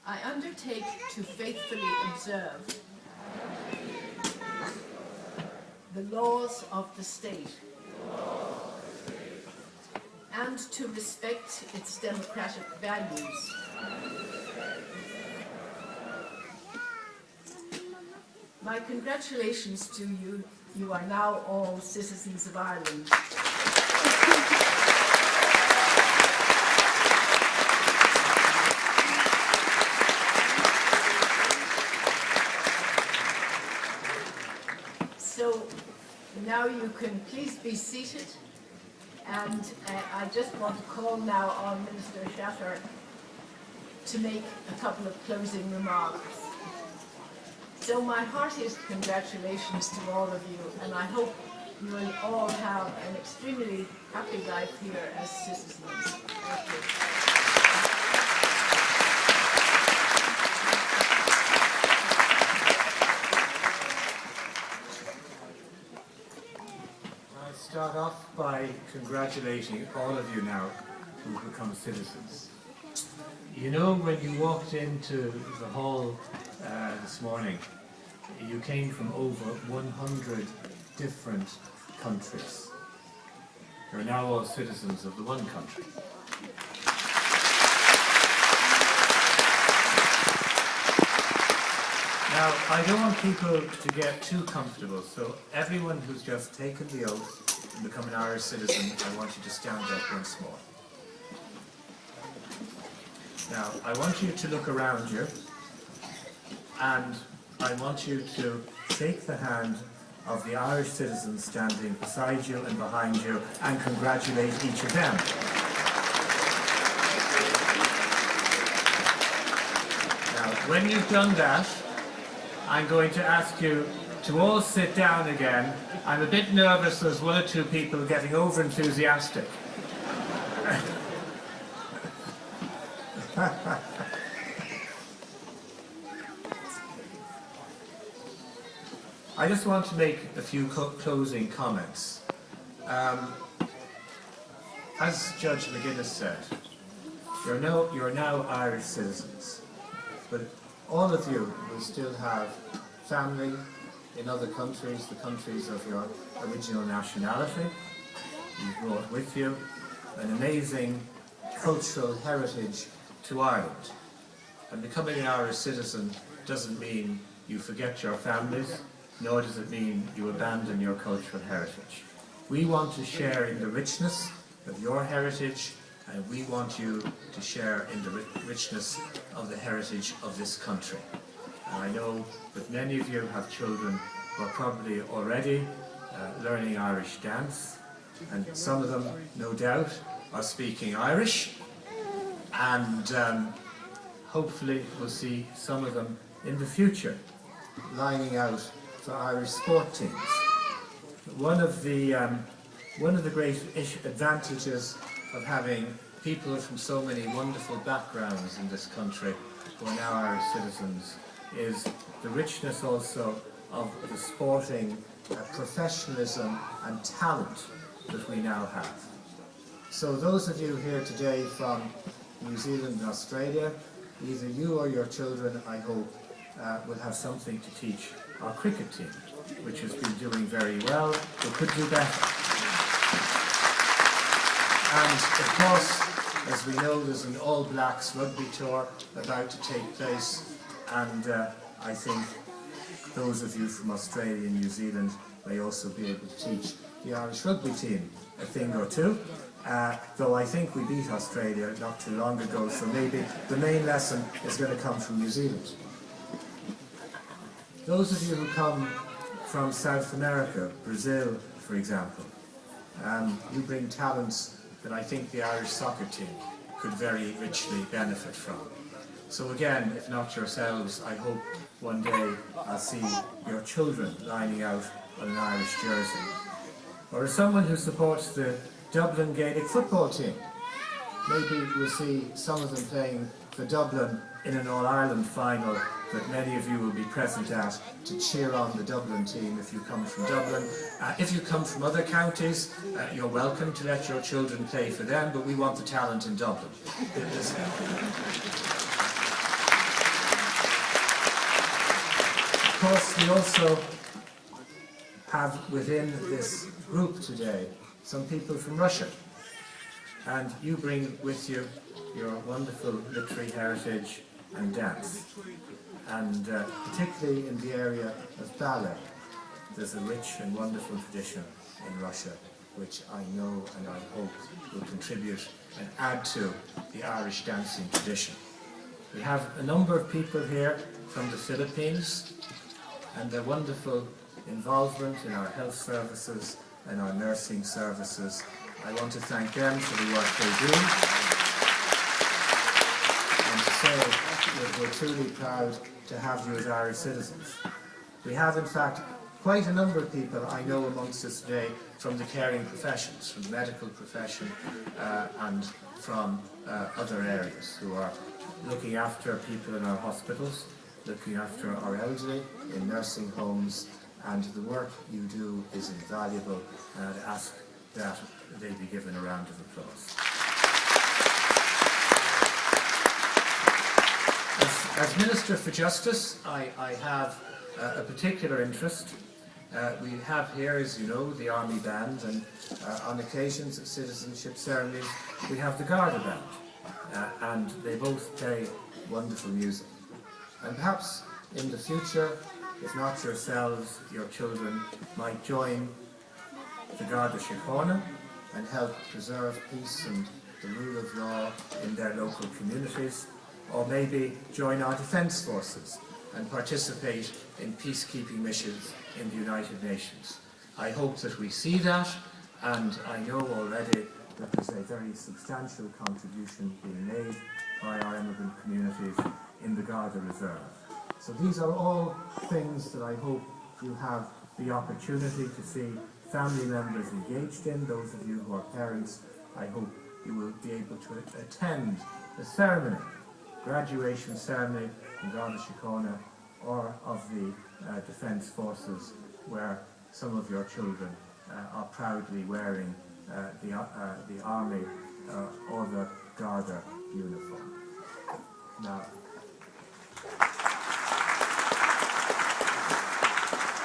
I undertake to faithfully observe the laws of the state and to respect its democratic values. My congratulations to you. You are now all citizens of Ireland. So now you can please be seated, and I just want to call now on Minister Shatter to make a couple of closing remarks. So my heartiest congratulations to all of you, and I hope you will all have an extremely happy life here as citizens. Thank you. I start off by congratulating all of you now who've become citizens. You know, when you walked into the hall this morning, you came from over 100 different countries. You're now all citizens of the one country. Now, I don't want people to get too comfortable, so everyone who's just taken the oath and become an Irish citizen, I want you to stand up once more. Now, I want you to look around you, and I want you to shake the hand of the Irish citizens standing beside you and behind you and congratulate each of them. Now, when you've done that, I'm going to ask you to all sit down again. I'm a bit nervous, there's one or two people getting over-enthusiastic. I just want to make a few closing comments. As Judge McGuinness said, you're now Irish citizens, but all of you will still have family in other countries, the countries of your original nationality. You've brought with you an amazing cultural heritage to Ireland. And becoming an Irish citizen doesn't mean you forget your families, nor does it mean you abandon your cultural heritage. We want to share in the richness of your heritage, and we want you to share in the richness of the heritage of this country. And I know that many of you have children who are probably already learning Irish dance, and some of them, no doubt, are speaking Irish, and hopefully we'll see some of them in the future lining out for Irish sport teams. One of the great advantages of having people from so many wonderful backgrounds in this country who are now Irish citizens is the richness also of the sporting professionalism and talent that we now have. So those of you here today from New Zealand and Australia, either you or your children, I hope, will have something to teach our cricket team, which has been doing very well, but could do better. And of course, as we know, there's an All Blacks rugby tour about to take place, and I think those of you from Australia and New Zealand may also be able to teach the Irish rugby team a thing or two. Though I think we beat Australia not too long ago, so maybe the main lesson is going to come from New Zealand. Those of you who come from South America, Brazil, for example, you bring talents that I think the Irish soccer team could very richly benefit from. So again, if not yourselves, I hope one day I'll see your children lining out on an Irish jersey. Or as someone who supports the Dublin Gaelic football team, maybe we'll see some of them playing for Dublin in an All-Ireland final that many of you will be present at to cheer on the Dublin team if you come from Dublin. If you come from other counties, you're welcome to let your children play for them, but we want the talent in Dublin. course, we also have within this group today some people from Russia. And you bring with you your wonderful literary heritage and dance. And particularly in the area of ballet, there's a rich and wonderful tradition in Russia, which I know and I hope will contribute and add to the Irish dancing tradition. We have a number of people here from the Philippines, and their wonderful involvement in our health services and our nursing services. I want to thank them for the work they do, and to say that we're truly proud to have you as Irish citizens. We have, in fact, quite a number of people I know amongst us today from the caring professions, from the medical profession and from other areas, who are looking after people in our hospitals, looking after our elderly in nursing homes, and the work you do is invaluable, and I'd ask that they be given a round of applause. As Minister for Justice, I have a particular interest. We have here, as you know, the Army Band, and on occasions at citizenship ceremonies we have the Garda Band, and they both play wonderful music. And perhaps in the future, if not yourselves, your children might join the Garda Síochána and help preserve peace and the rule of law in their local communities, or maybe join our defence forces and participate in peacekeeping missions in the United Nations. I hope that we see that, and I know already that there's a very substantial contribution being made by our immigrant communities in the Garda Reserve. So these are all things that I hope you have the opportunity to see family members engaged in. Those of you who are parents, I hope you will be able to attend the ceremony, graduation ceremony in Garda Síochána, or of the Defence Forces, where some of your children are proudly wearing the Army or the Garda uniform. Now,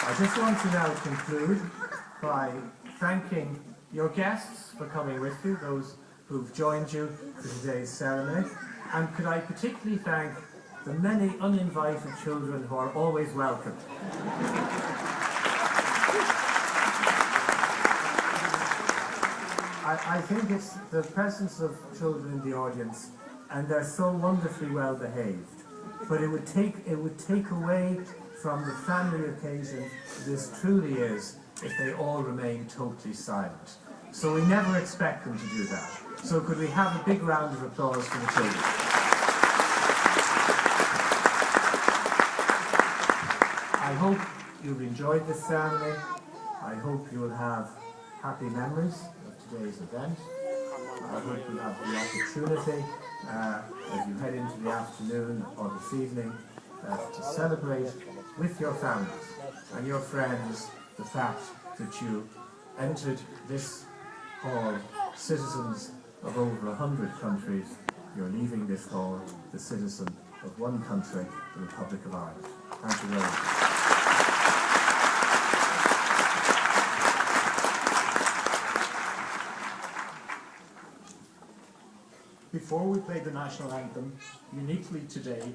I just want to now conclude by thanking your guests for coming with you, those who've joined you for today's ceremony, and could I particularly thank the many uninvited children who are always welcome. I think it's the presence of children in the audience, and they're so wonderfully well behaved, but it would take away from the family occasion this truly is if they all remain totally silent. So we never expect them to do that. So could we have a big round of applause for the children? I hope you've enjoyed this ceremony. I hope you will have happy memories of today's event. I hope you have the opportunity as you head into the afternoon or this evening to celebrate with your families and your friends the fact that you entered this hall citizens of over 100 countries. You're leaving this hall the citizen of one country, the Republic of Ireland. Thank you very much. Before we play the national anthem, uniquely today,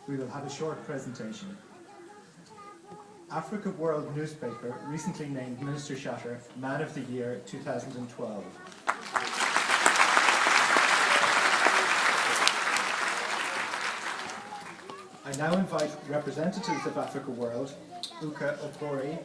we will have a short presentation. Africa World newspaper recently named Minister Shatter Man of the Year 2012. I now invite representatives of Africa World, Uka Opori,